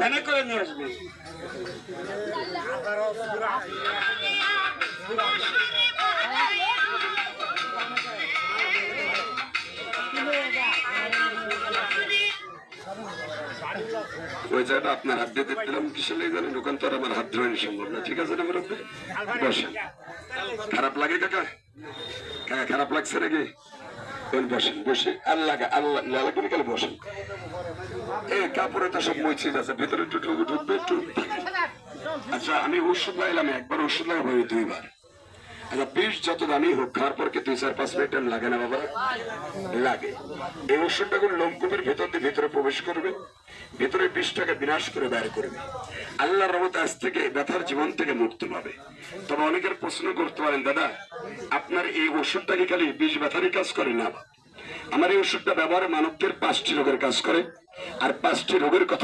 ভ্যানে করে নিয়ে আসবে। ওই জায়গাটা আপনার হাত দিয়ে দিলাম কিসে লেগে জানেন, ওখান তো আর আমার হাত ধরে সম্ভব না। ঠিক আছে না মুরব্বী? বসেন। খারাপ লাগে কাকা? কাকা খারাপ লাগছে নাকি? বসেন, বসে আল্লাহ আল্লাহ খালি বসেন। এই কাপড়ে তো সব মইছিস আছে, ভিতরে ঢুকবে একটু। আচ্ছা আমি ওষুধ লাগাইলাম একবার, ওষুধ লাগাবো 2বার। আচ্ছা বিষ যত দামি হোক, খাওয়ার পর কি 2-4-5 মিনিট লাগে না বাবা? লাগে। এই ওষুধটা কোন লোমকূপের ভেতর দিয়ে ভেতরে প্রবেশ করবে, ভেতরে বিষটাকে বিনাশ করে বের করবে। আল্লাহর রহমতে আজ থেকে ব্যথার জীবন থেকে মুক্তি পাবে। তবে অনেকের প্রশ্ন করতে পারেন, দাদা আপনার এই ওষুধটা কি খালি বিষ ব্যথারই কাজ করে? না, আমার এই ওষুধটা ব্যবহারে মানবদের 5টি রোগের কাজ করে। আর 5টি রোগের কথা